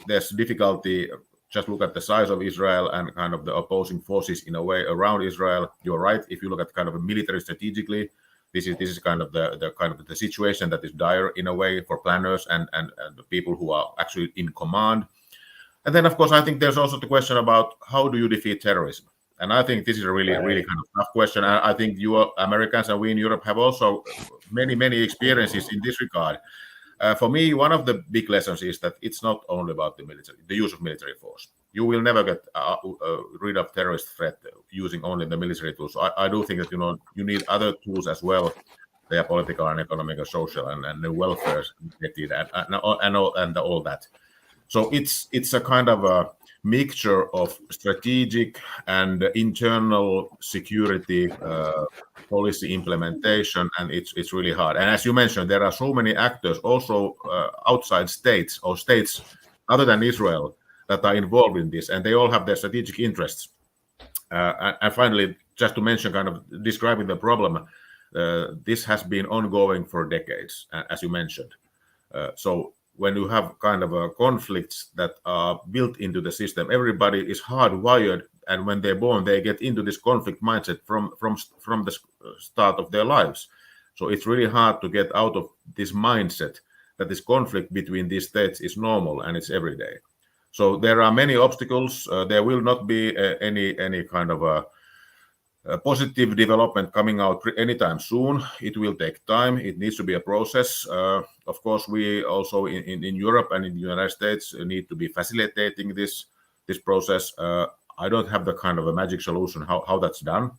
there's difficulty. Just look at the size of Israel and kind of the opposing forces in a way around Israel. You're right. If you look at kind of a military strategically, this is kind of the situation that is dire in a way for planners and the people who are actually in command. And then, of course, I think there's also the question about how do you defeat terrorism. And I think this is a really kind of tough question. I think you Americans and we in Europe have also many experiences in this regard. For me, one of the big lessons is that it's not only about the use of military force. You will never get rid of terrorist threat using only the military tools. I do think that you need other tools as well. They are political and economic and social and the welfare and all that. So it's a kind of a mixture of strategic and internal security policy implementation, and it's really hard. And as you mentioned, there are so many actors also outside states or states other than Israel that are involved in this, and they all have their strategic interests. And finally, just to mention, kind of describing the problem, this has been ongoing for decades, as you mentioned. So when you have kind of conflicts that are built into the system, everybody is hardwired, and when they're born, they get into this conflict mindset from the start of their lives. So it's really hard to get out of this mindset that this conflict between these states is normal and it's everyday. So there are many obstacles. There will not be any kind of a positive development coming out anytime soon. It will take time. It needs to be a process. Of course, we also in Europe and in the United States need to be facilitating this process. I don't have the kind of a magic solution how that's done,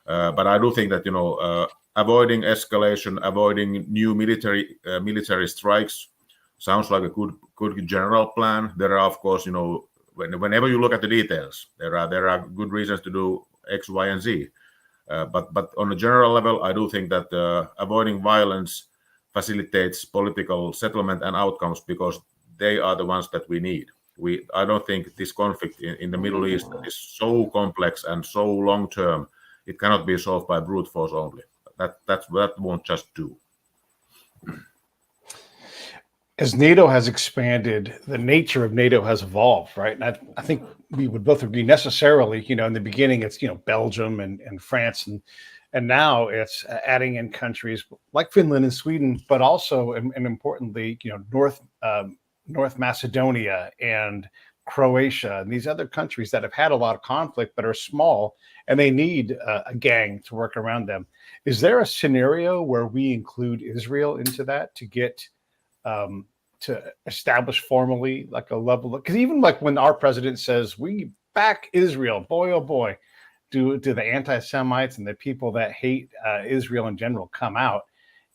but I do think that avoiding escalation, avoiding new military strikes sounds like a good general plan. There are, of course, whenever you look at the details, there are good reasons to do X, Y, and Z. But on a general level, I do think that avoiding violence facilitates political settlement and outcomes because they are the ones that we need. I don't think this conflict in the Middle East is so complex and so long term. It cannot be solved by brute force only. That won't just do. As NATO has expanded, the nature of NATO has evolved, right? And I think we would both agree necessarily, in the beginning, it's, Belgium and France, and now it's adding in countries like Finland and Sweden, but also, and importantly, North Macedonia and Croatia and these other countries that have had a lot of conflict but are small and they need a gang to work around them. Is there a scenario where we include Israel into that to get to establish formally like a level of, because even like when our president says we back Israel, boy oh boy, do the anti-Semites and the people that hate Israel in general come out.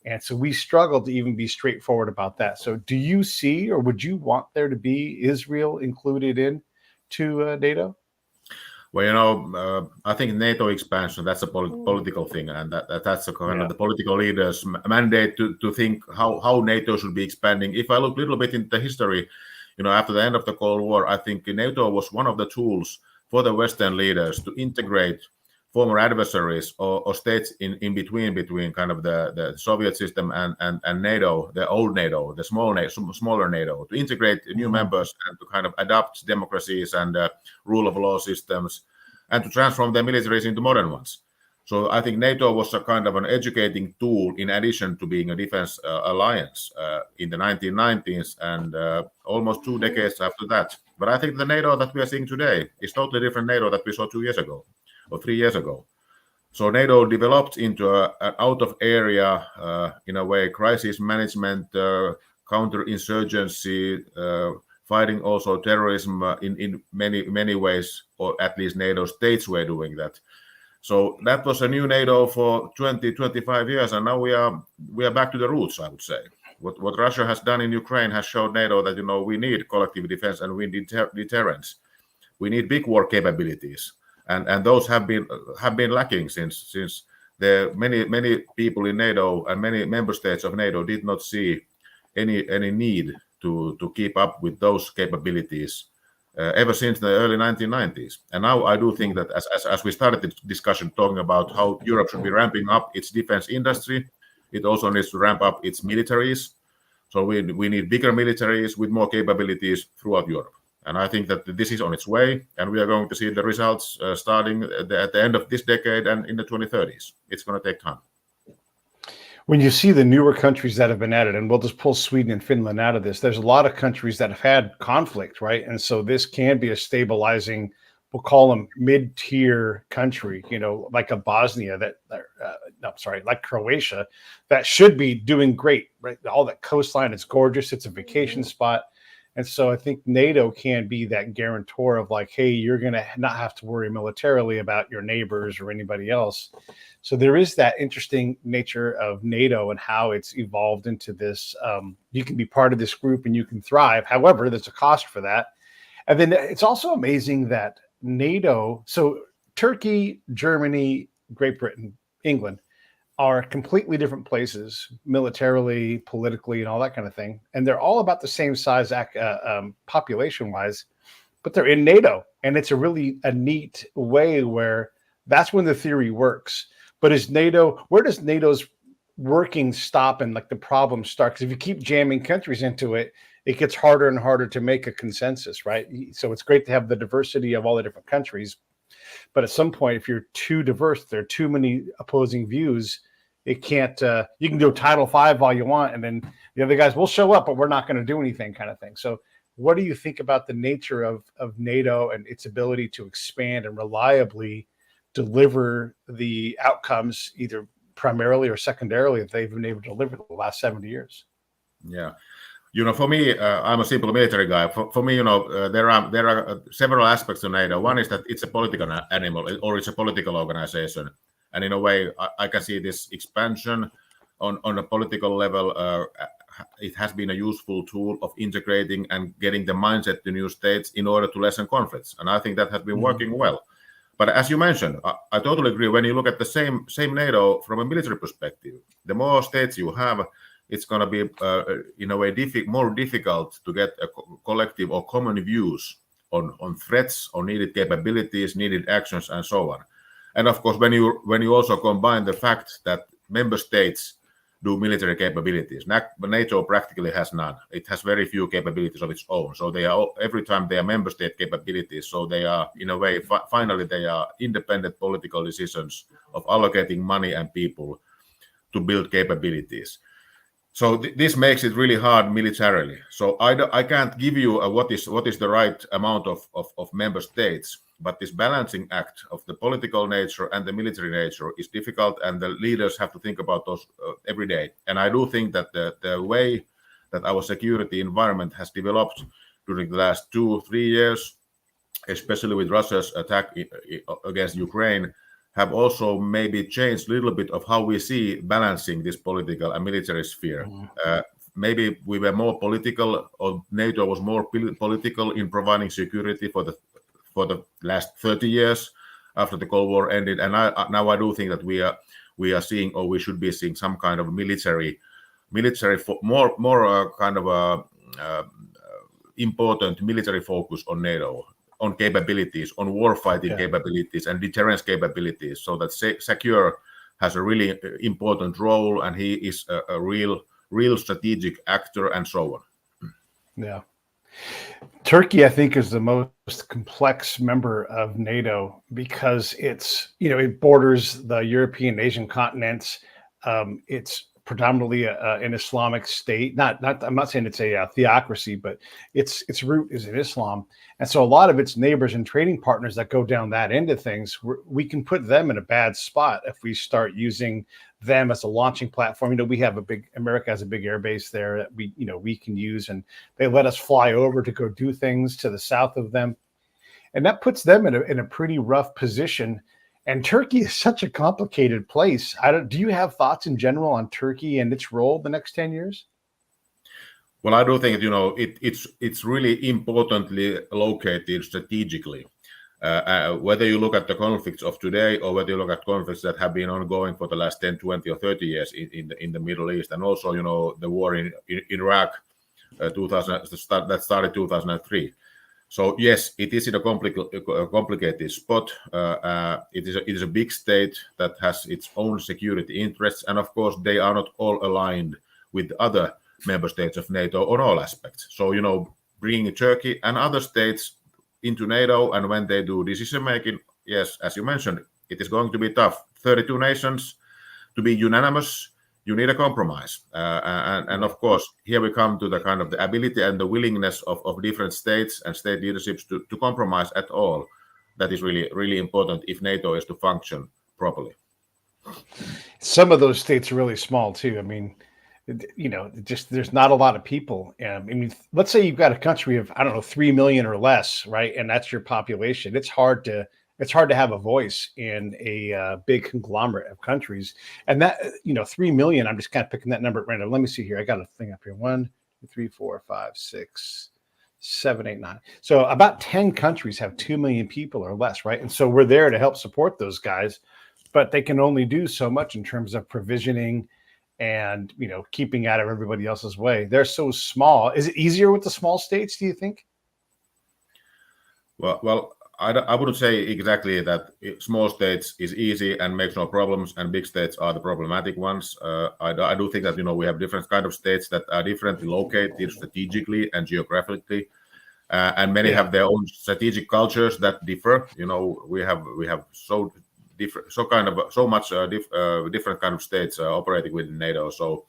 And so we struggle to even be straightforward about that. So do you see, or would you want there to be Israel included into NATO? Well, I think NATO expansion, that's a political thing. And that's a kind of the political leaders' mandate to think how NATO should be expanding. If I look a little bit into history, after the end of the Cold War, I think NATO was one of the tools for the Western leaders to integrate former adversaries or states in between kind of the Soviet system and NATO, the old NATO, the smaller NATO, to integrate new members and to kind of adopt democracies and rule of law systems, and to transform their militaries into modern ones. So I think NATO was a kind of an educating tool in addition to being a defense alliance in the 1990s and almost 2 decades after that. But I think the NATO that we are seeing today is totally different NATO that we saw 2 years ago or 3 years ago. So NATO developed into an out-of-area, in a way, crisis management, counterinsurgency, fighting also terrorism in many ways, or at least NATO states were doing that. So that was a new NATO for 20-25 years, and now we are back to the roots, I would say. What Russia has done in Ukraine has showed NATO that we need collective defense and we need deterrence. We need big war capabilities. And those have been lacking since the many people in NATO and many member states of NATO did not see any need to keep up with those capabilities ever since the early 1990s. And now I do think that as we started the discussion talking about how Europe should be ramping up its defense industry, it also needs to ramp up its militaries. So we need bigger militaries with more capabilities throughout Europe. And I think that this is on its way, and we are going to see the results starting at the end of this decade and in the 2030s. It's going to take time. When you see the newer countries that have been added, and we'll just pull Sweden and Finland out of this, there's a lot of countries that have had conflict, right? And so this can be a stabilizing, we'll call them mid-tier country, like a Bosnia like Croatia, that should be doing great, right? All that coastline is gorgeous. It's a vacation spot. And so I think NATO can be that guarantor of like, hey, you're going to not have to worry militarily about your neighbors or anybody else. So there is that interesting nature of NATO and how it's evolved into this. You can be part of this group and you can thrive. However, there's a cost for that. And then it's also amazing that NATO, so Turkey, Germany, Great Britain, England, are completely different places, militarily, politically, and all that kind of thing. And they're all about the same size population-wise, but they're in NATO. And it's a neat way where that's when the theory works. But where does NATO's working stop and like the problems start? Because if you keep jamming countries into it, it gets harder and harder to make a consensus, right? So it's great to have the diversity of all the different countries. But at some point, if you're too diverse, there are too many opposing views. It can't. You can do Title V all you want, and then the other guys will show up, but we're not going to do anything, kind of thing. So, what do you think about the nature of NATO and its ability to expand and reliably deliver the outcomes, either primarily or secondarily, that they've been able to deliver the last 70 years? Yeah. For me, I'm a simple military guy. For me, there are several aspects to NATO. One is that it's a political animal, or it's a political organization, and in a way, I can see this expansion on a political level. It has been a useful tool of integrating and getting the mindset to new states in order to lessen conflicts, and I think that has been working well. But as you mentioned, I totally agree. When you look at the same NATO from a military perspective, the more states you have, it's going to be, in a way, more difficult to get a collective or common views on threats, on needed capabilities, needed actions, and so on. And of course, when you also combine the fact that member states do military capabilities, NATO practically has none. It has very few capabilities of its own. So every time they are member state capabilities. So they are, in a way, finally they are independent political decisions of allocating money and people to build capabilities. So this makes it really hard militarily. So I can't give you what is the right amount of member states, but this balancing act of the political nature and the military nature is difficult, and the leaders have to think about those every day. And I do think that the way that our security environment has developed during the last 2-3 years, especially with Russia's attack against Ukraine, have also maybe changed a little bit of how we see balancing this political and military sphere. Maybe we were more political, or NATO was more political in providing security for the last 30 years after the Cold War ended. And now I do think that we are seeing, or we should be seeing, some kind of military more kind of important military focus on NATO. on capabilities, on warfighting capabilities and deterrence capabilities, so that Secure has a really important role, and he is a real strategic actor, and so on. Yeah. Turkey, I think, is the most complex member of NATO because it's, it borders the European, Asian continents. It's predominantly an Islamic state. I'm not saying it's a theocracy, but its root is in Islam. And so a lot of its neighbors and trading partners that go down that end of things, we can put them in a bad spot if we start using them as a launching platform. America has a big air base there that we can use, and they let us fly over to go do things to the south of them. And that puts them in a pretty rough position. And Turkey is such a complicated place. Do you have thoughts in general on Turkey and its role the next 10 years? Well, I do think it's really importantly located strategically. Whether you look at the conflicts of today or whether you look at conflicts that have been ongoing for the last 10, 20, or 30 years in the Middle East, and also the war in Iraq, that started 2003. So yes, it is in a complicated spot. It is a big state that has its own security interests, and of course they are not all aligned with other member states of NATO on all aspects. So bringing Turkey and other states into NATO, and when they do decision making, yes, as you mentioned, it is going to be tough. 32 nations, to be unanimous, you need a compromise, and of course here we come to the kind of the ability and the willingness of different states and state leaderships to compromise at all. That is really important if NATO is to function properly. Some of those states are really small too. I mean, just there's not a lot of people. I mean, let's say you've got a country of 3 million or less, right? And that's your population. It's hard to have a voice in a big conglomerate of countries. And that 3 million. I'm just kind of picking that number at random. Let me see here. I got a thing up here. 1, 2, 3, 4, 5, 6, 7, 8, 9. So about 10 countries have 2 million people or less, right? And so we're there to help support those guys, but they can only do so much in terms of provisioning and keeping out of everybody else's way. They're so small. Is it easier with the small states, do you think? Well, I wouldn't say exactly that small states is easy and makes no problems, and big states are the problematic ones. I do think that we have different kind of states that are differently located strategically and geographically, and many have their own strategic cultures that differ. We have so much different kind of states operating within NATO. So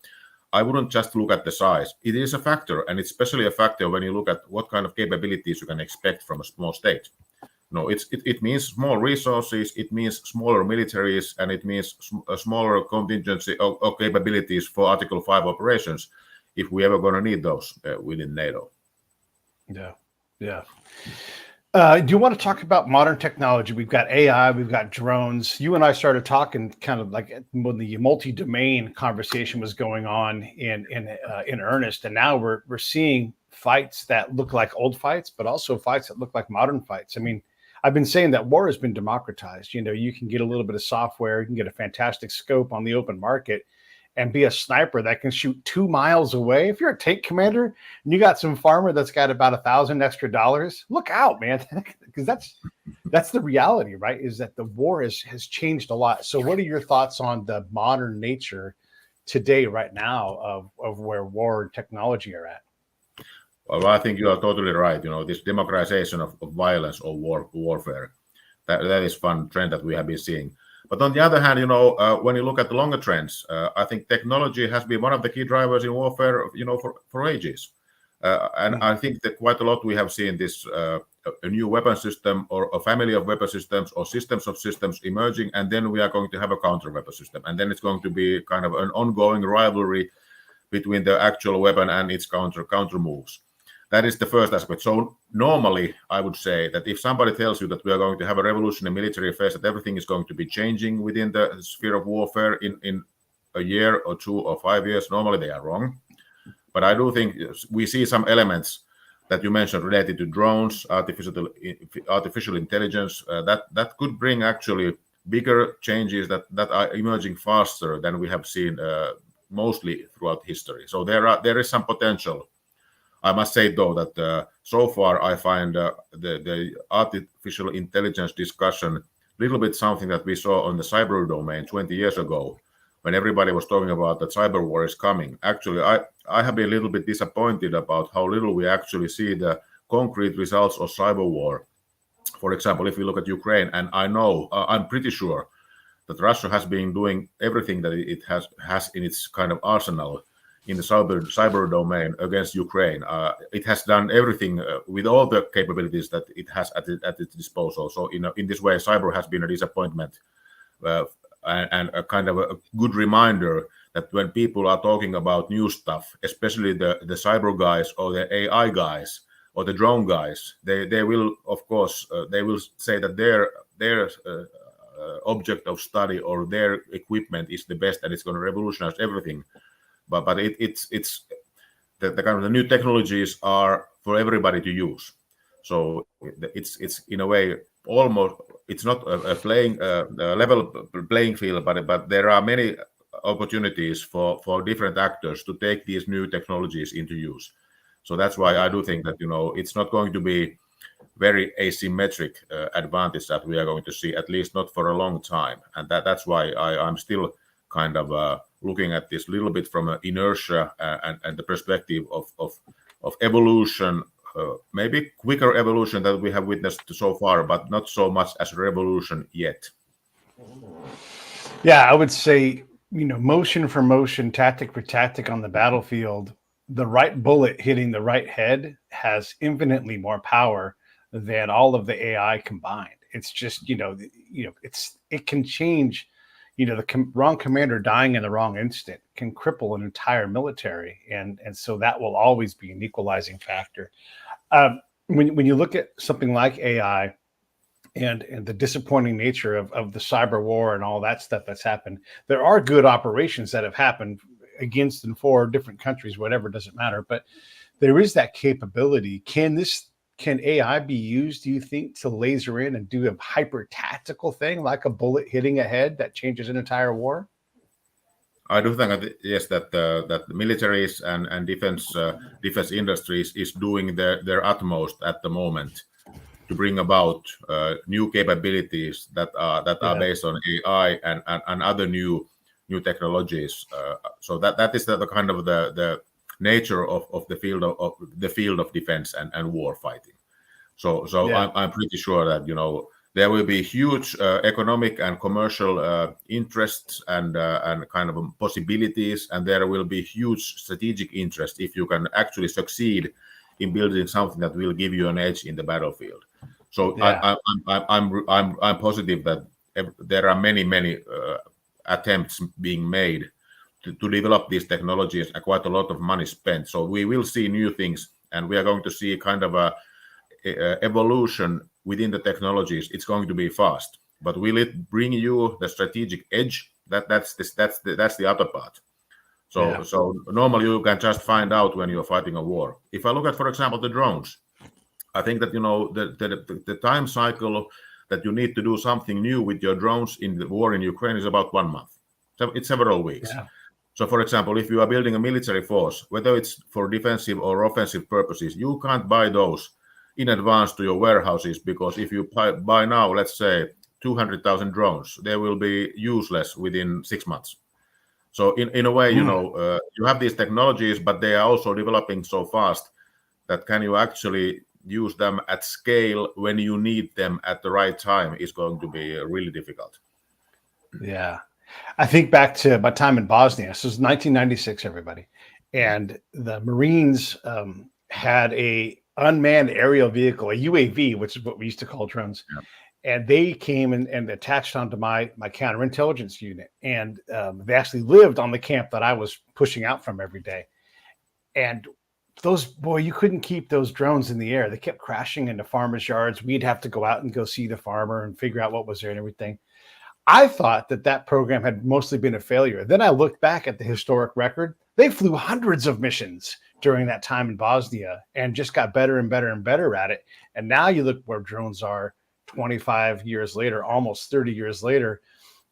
I wouldn't just look at the size. It is a factor, and it's especially a factor when you look at what kind of capabilities you can expect from a small state. It means small resources, it means smaller militaries, and it means a smaller contingency of capabilities for Article 5 operations, if we ever going to need those within NATO. Yeah. Do you want to talk about modern technology? We've got AI, we've got drones. You and I started talking kind of like when the multi-domain conversation was going on in earnest, and now we're seeing fights that look like old fights, but also fights that look like modern fights. I mean, I've been saying that war has been democratized. You can get a little bit of software, you can get a fantastic scope on the open market, and be a sniper that can shoot 2 miles away. If you're a tank commander and you got some farmer that's got about $1,000 extra, look out, man, because that's the reality, right? Is that the war has changed a lot. So what are your thoughts on the modern nature today, right now, of where war and technology are at? Well, I think you are totally right. This democratization of violence or warfare, that is fun trend that we have been seeing. But on the other hand, when you look at the longer trends, I think technology has been one of the key drivers in warfare, for ages. And I think that quite a lot we have seen this a new weapon system or a family of weapon systems or systems of systems emerging, and then we are going to have a counter weapon system, and then it's going to be kind of an ongoing rivalry between the actual weapon and its counter moves. That is the first aspect. So normally, I would say that if somebody tells you that we are going to have a revolution in military affairs, that everything is going to be changing within the sphere of warfare in a year or 2 or 5 years, normally they are wrong. But I do think we see some elements that you mentioned related to drones, artificial intelligence, that could bring actually bigger changes that are emerging faster than we have seen mostly throughout history. So there is some potential I must say though that so far I find the artificial intelligence discussion a little bit something that we saw on the cyber domain 20 years ago, when everybody was talking about that cyber war is coming. Actually, I have been a little bit disappointed about how little we actually see the concrete results of cyber war. For example, if we look at Ukraine, and I know, I'm pretty sure that Russia has been doing everything that it has in its kind of arsenal in the cyber domain against Ukraine. It has done everything with all the capabilities that it has at its disposal. So in this way, cyber has been a disappointment and a kind of a good reminder that when people are talking about new stuff, especially the cyber guys or the AI guys or the drone guys, they will, of course, they will say that their object of study or their equipment is the best and it's going to revolutionize everything. But it's the kind of the new technologies are for everybody to use. So it's in a way almost, it's not a level playing field, but there are many opportunities for different actors to take these new technologies into use. So that's why I do think that it's not going to be very asymmetric advantage that we are going to see, at least not for a long time, and that's why I'm still kind of looking at this a little bit from an inertia and the perspective of evolution, maybe quicker evolution that we have witnessed so far, but not so much as revolution yet. Yeah, I would say, motion for motion, tactic for tactic on the battlefield, the right bullet hitting the right head has infinitely more power than all of the AI combined. It's just, it can change. The wrong commander dying in the wrong instant can cripple an entire military, and so that will always be an equalizing factor. When you look at something like AI and the disappointing nature of the cyber war and all that stuff that's happened, there are good operations that have happened against and for different countries, whatever, doesn't matter. But there is that capability. Can AI be used, do you think, to laser in and do a hyper tactical thing like a bullet hitting a head that changes an entire war? I do think that, yes, that the militaries and defense industries is doing their utmost at the moment to bring about new capabilities that are based on AI and other new technologies. So that is the kind of the nature of the field of defense and war fighting. So I'm pretty sure that there will be huge economic and commercial interests and kind of possibilities, and there will be huge strategic interest if you can actually succeed in building something that will give you an edge in the battlefield. So I'm positive that there are many attempts being made to develop these technologies, and quite a lot of money spent. So we will see new things, and we are going to see kind of a evolution within the technologies. It's going to be fast, but will it bring you the strategic edge? That's the other part. So normally you can just find out when you're fighting a war. If I look at, for example, the drones, I think that the time cycle that you need to do something new with your drones in the war in Ukraine is about 1 month. So it's several weeks. Yeah. So, for example, if you are building a military force, whether it's for defensive or offensive purposes, you can't buy those in advance to your warehouses, because if you buy now, let's say 200,000 drones, they will be useless within 6 months. So in a way, you have these technologies, but they are also developing so fast that can you actually use them at scale when you need them at the right time is going to be really difficult. Yeah. I think back to my time in Bosnia. This was 1996, everybody. And the Marines had a unmanned aerial vehicle, a UAV, which is what we used to call drones. Yeah. And they came and attached onto my counterintelligence unit. And they actually lived on the camp that I was pushing out from every day. And you couldn't keep those drones in the air. They kept crashing into farmers' yards. We'd have to go out and go see the farmer and figure out what was there and everything. I thought that program had mostly been a failure. Then I looked back at the historic record. They flew hundreds of missions during that time in Bosnia and just got better and better and better at it. And now you look where drones are 25 years later, almost 30 years later,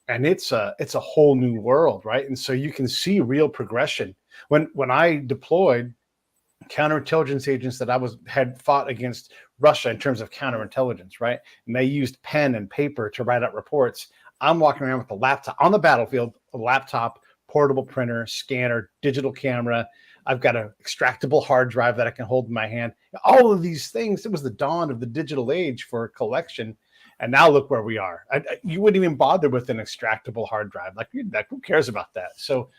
and it's a whole new world, right? And so you can see real progression. When I deployed, counterintelligence agents that had fought against Russia in terms of counterintelligence, right? And they used pen and paper to write out reports. I'm walking around with a laptop on the battlefield, a laptop, portable printer, scanner, digital camera. I've got an extractable hard drive that I can hold in my hand. All of these things, it was the dawn of the digital age for collection. And now look where we are. You wouldn't even bother with an extractable hard drive. Like, who cares about that? So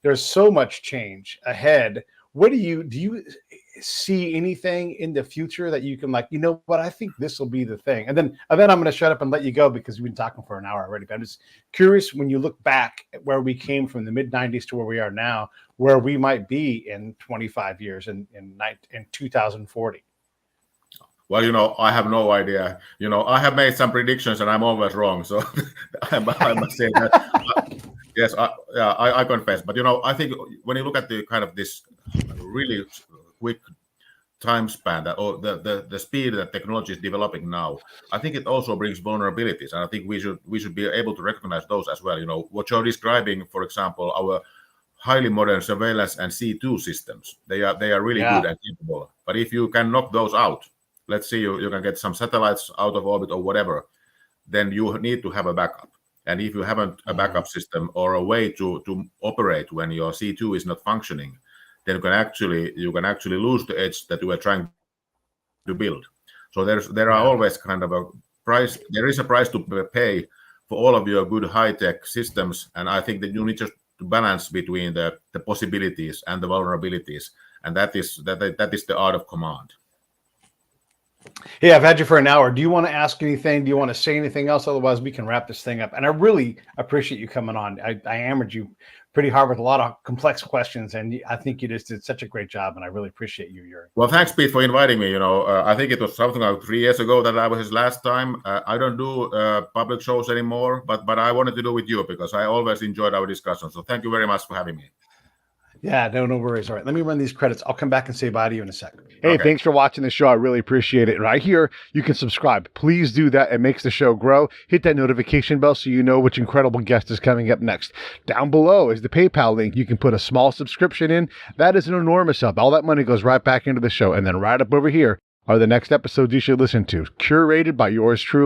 there's so much change ahead. What do you see anything in the future that you can like, you know what, I think this will be the thing. And then I'm going to shut up and let you go because we've been talking for an hour already. But I'm just curious, when you look back at where we came from the mid 90s to where we are now, where we might be in 25 years in 2040. Well, I have no idea. I have made some predictions and I'm always wrong. So I must say that. Yes, I confess. But, I think when you look at the kind of this really quick time span, the speed that technology is developing now, I think it also brings vulnerabilities. And I think we should be able to recognize those as well. What you're describing, for example, our highly modern surveillance and C2 systems, they are really good and capable. But if you can knock those out, let's say you can get some satellites out of orbit or whatever, then you need to have a backup. And if you haven't a backup system or a way to operate when your C2 is not functioning, then you can actually lose the edge that you are trying to build. So there are always kind of a price. There is a price to pay for all of your good high-tech systems, and I think that you need just to balance between the possibilities and the vulnerabilities, and that is the art of command. Hey, I've had you for an hour. Do you want to ask anything? Do you want to say anything else? Otherwise, we can wrap this thing up. And I really appreciate you coming on. I hammered you pretty hard with a lot of complex questions, and I think you just did such a great job, and I really appreciate you, Jyri. Well, thanks, Pete, for inviting me. I think it was something like 3 years ago that I was his last time. I don't do public shows anymore, but I wanted to do with you because I always enjoyed our discussion. So thank you very much for having me. Yeah, no worries. All right, let me run these credits. I'll come back and say bye to you in a second. Hey, thanks for watching the show. I really appreciate it. Right here, you can subscribe. Please do that. It makes the show grow. Hit that notification bell so you know which incredible guest is coming up next. Down below is the PayPal link. You can put a small subscription in. That is an enormous help. All that money goes right back into the show. And then right up over here are the next episodes you should listen to, curated by yours truly.